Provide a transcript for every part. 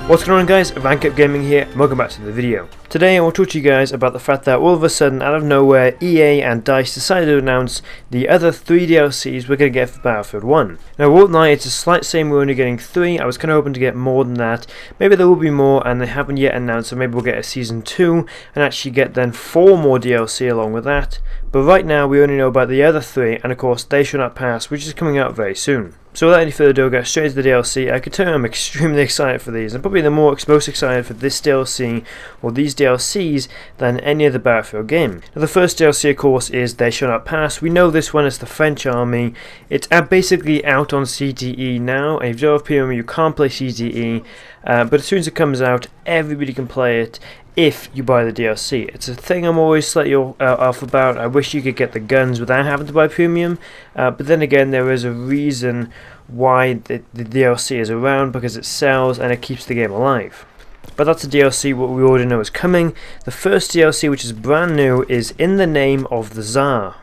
What's going on guys, Rank Up Gaming here, and welcome back to the video. Today I want to talk to you guys about the fact that all of a sudden, out of nowhere, EA and DICE decided to announce the other 3 DLCs we're going to get for Battlefield 1. Now I won't lie, it's a slight shame we're only getting 3, I was kind of hoping to get more than that. Maybe there will be more and they haven't yet announced, so maybe we'll get a Season 2 and actually get then 4 more DLC along with that. But right now we only know about the other 3, and of course They Shall Not Pass, which is coming out very soon. So without any further ado, I'll get straight into the DLC. I can tell you I'm extremely excited for these. I'm probably the most excited for this DLC, or these DLCs, than any other Battlefield game. Now the first DLC of course is They Shall Not Pass. We know this one is the French army. It's basically out on CTE now, and if you don't have premium you can't play CTE, but as soon as it comes out everybody can play it if you buy the DLC. It's a thing I'm always slightly off about. I wish you could get the guns without having to buy premium, but then again there is a reason why the DLC is around, because it sells and it keeps the game alive. But that's a DLC what we already know is coming. The first DLC, which is brand new, is In the Name of the Tsar.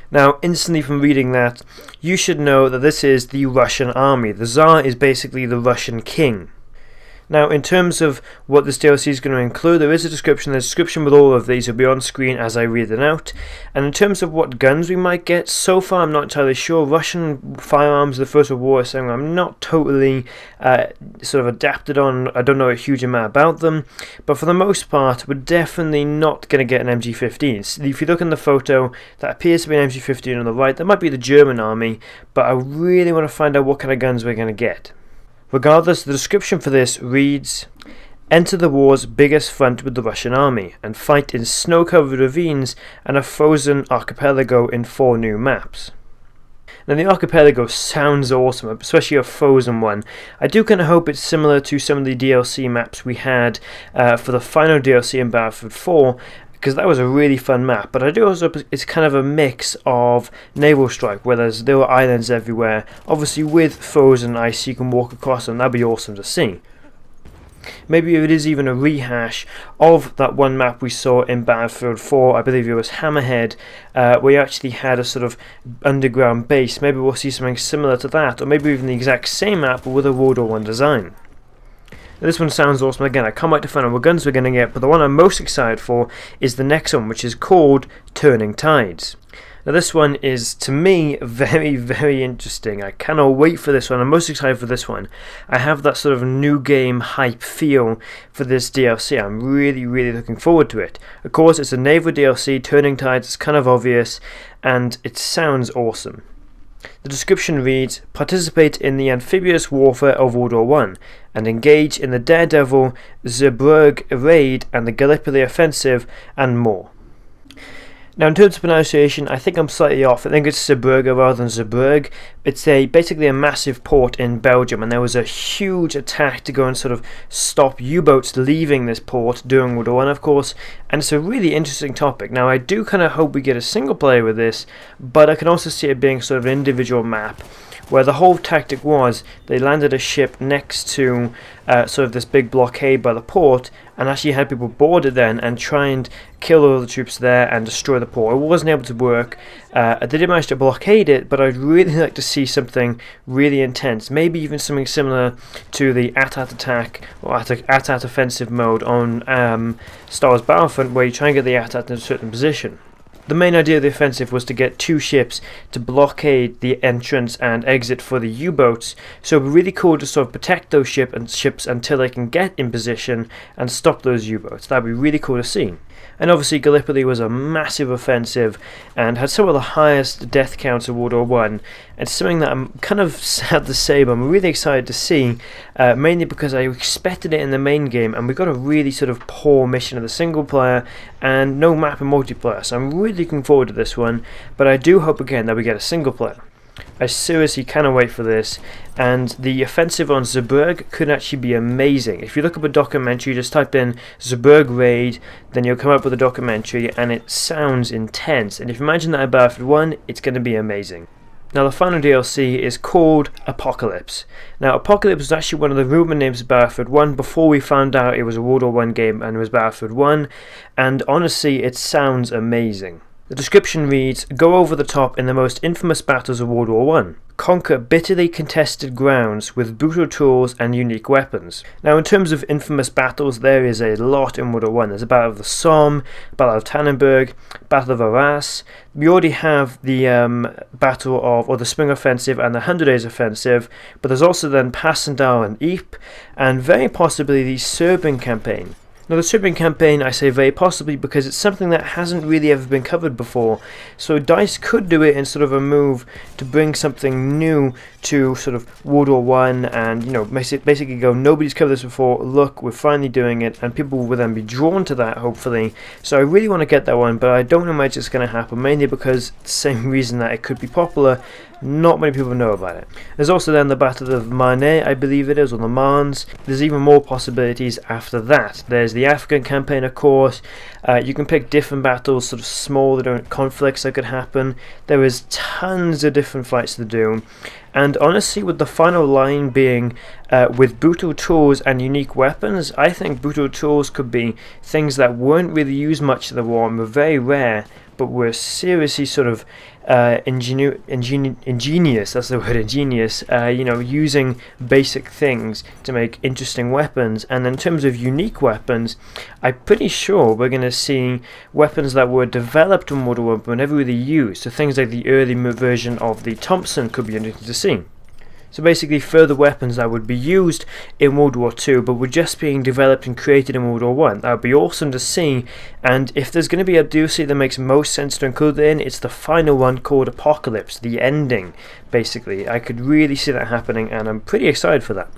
Now, instantly from reading that, you should know that this is the Russian army. The Tsar is basically the Russian king. Now, in terms of what this DLC is going to include, there is a description. The description with all of these will be on screen as I read them out. And in terms of what guns we might get, so far I'm not entirely sure. Russian firearms of the First World War is something I'm not totally sort of adapted on. I don't know a huge amount about them. But for the most part, we're definitely not going to get an MG15. If you look in the photo, that appears to be an MG15 on the right. That might be the German army, but I really want to find out what kind of guns we're going to get. Regardless, the description for this reads: enter the war's biggest front with the Russian army and fight in snow-covered ravines and a frozen archipelago in 4 new maps. Now the archipelago sounds awesome, especially a frozen one. I do kind of hope it's similar to some of the DLC maps we had for the final DLC in Battlefield 4, because that was a really fun map. But I do also hope it's kind of a mix of Naval Strike, where there were islands everywhere, obviously with frozen ice you can walk across them. That'd be awesome to see. Maybe it is even a rehash of that one map we saw in Battlefield 4, I believe it was Hammerhead, where you actually had a sort of underground base. Maybe we'll see something similar to that, or maybe even the exact same map but with a World War I design. This one sounds awesome. Again, I can't wait to find out what guns we're going to get, but the one I'm most excited for is the next one, which is called Turning Tides. Now this one is, to me, very, very interesting. I cannot wait for this one. I'm most excited for this one. I have that sort of new game hype feel for this DLC. I'm really, really looking forward to it. Of course, it's a naval DLC. Turning Tides is kind of obvious, and it sounds awesome. The description reads: participate in the amphibious warfare of World War I and engage in the Daredevil Zeebrugge raid and the Gallipoli offensive and more. Now in terms of pronunciation, I think I'm slightly off. I think it's Zeebrugge rather than Zeebrugge. It's basically a massive port in Belgium, and there was a huge attack to go and sort of stop U-boats leaving this port during World War I, of course, and it's a really interesting topic. Now I do kind of hope we get a single player with this, but I can also see it being sort of an individual map, where the whole tactic was they landed a ship next to sort of this big blockade by the port, and actually had people board it then and try and kill all the troops there and destroy the port. It wasn't able to work. They did manage to blockade it, but I'd really like to see something really intense, maybe even something similar to the AT-AT attack or AT-AT offensive mode on Star Wars Battlefront, where you try and get the AT-AT in a certain position. The main idea of the offensive was to get 2 ships to blockade the entrance and exit for the U-boats, so it would be really cool to sort of protect those ships until they can get in position and stop those U-boats. That would be really cool to see. And obviously Gallipoli was a massive offensive and had some of the highest death counts of World War I. It's something that I'm kind of sad to say, but I'm really excited to see, mainly because I expected it in the main game and we got a really sort of poor mission of the single player and no map in multiplayer, so I'm really looking forward to this one, but I do hope again that we get a single player. I seriously cannot wait for this, and the offensive on Zeebrugge could actually be amazing. If you look up a documentary, just type in Zeebrugge raid, then you'll come up with a documentary, and it sounds intense, and if you imagine that in Battlefield 1, it's going to be amazing. Now the final DLC is called Apocalypse. Now Apocalypse was actually one of the rumored names of Battlefield 1 before we found out it was a World War I game and it was Battlefield 1, and honestly it sounds amazing. The description reads, "Go over the top in the most infamous battles of World War One. Conquer bitterly contested grounds with brutal tools and unique weapons." Now, in terms of infamous battles, there is a lot in World War One. There's a Battle of the Somme, Battle of Tannenberg, Battle of Arras. We already have the Battle of, or the Spring Offensive and the 100 Days Offensive, but there's also then Passchendaele and Ypres, and very possibly the Serbian campaign. Now, the Serbian campaign, I say very possibly because it's something that hasn't really ever been covered before, so DICE could do it in sort of a move to bring something new to sort of World War One, and basically go, nobody's covered this before, look, we're finally doing it, and people will then be drawn to that, hopefully. So I really want to get that one, but I don't know how much it's going to happen, mainly because the same reason that it could be popular, not many people know about it. There's also then the Battle of Marne, I believe it is, or the Marnes. There's even more possibilities after that. There's the African campaign, of course. You can pick different battles, sort of small conflicts that could happen. There is tons of different fights to do. And honestly, with the final line being with brutal tools and unique weapons, I think brutal tools could be things that weren't really used much in the war and were very rare, but were seriously sort of ingenious, that's the word, ingenious, using basic things to make interesting weapons. And in terms of unique weapons, I'm pretty sure we're going to see weapons that were developed in World War I but never really used. So things like the early version of the Thompson could be interesting to see. So basically further weapons that would be used in World War II but were just being developed and created in World War I. That would be awesome to see, and if there's going to be a DLC that makes most sense to include it in, it's the final one called Apocalypse, the ending, basically. I could really see that happening, and I'm pretty excited for that.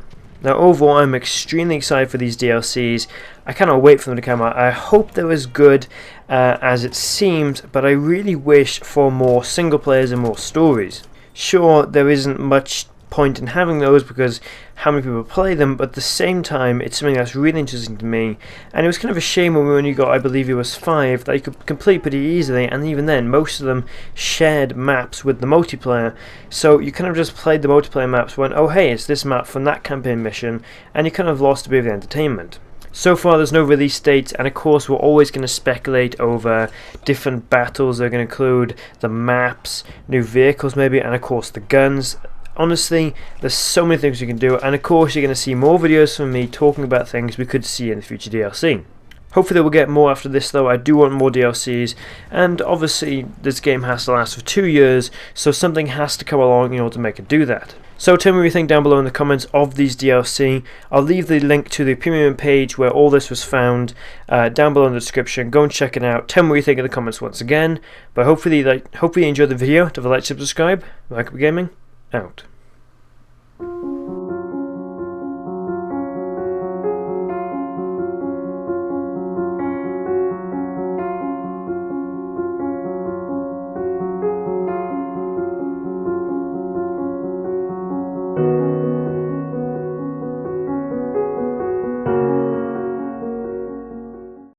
Now overall, I'm extremely excited for these DLCs. I cannot wait for them to come out. I hope they're as good as it seems, but I really wish for more single players and more stories. Sure, there isn't much point in having those because how many people play them, but at the same time it's something that's really interesting to me, and it was kind of a shame when we only got, I believe it was 5 that you could complete pretty easily, and even then most of them shared maps with the multiplayer, so you kind of just played the multiplayer maps, went, oh hey, it's this map from that campaign mission, and you kind of lost a bit of the entertainment. So far there's no release date, and of course we're always going to speculate over different battles. They're going to include the maps, new vehicles maybe, and of course the guns. Honestly, there's so many things you can do, and of course you're going to see more videos from me talking about things we could see in the future DLC. Hopefully we'll get more after this though. I do want more DLCs, and obviously this game has to last for 2 years, so something has to come along in order to make it do that. So tell me what you think down below in the comments of these DLC. I'll leave the link to the premium page where all this was found down below in the description. Go and check it out. Tell me what you think in the comments once again. But hopefully you enjoyed the video. Don't forget to like, subscribe. Like Gaming, out.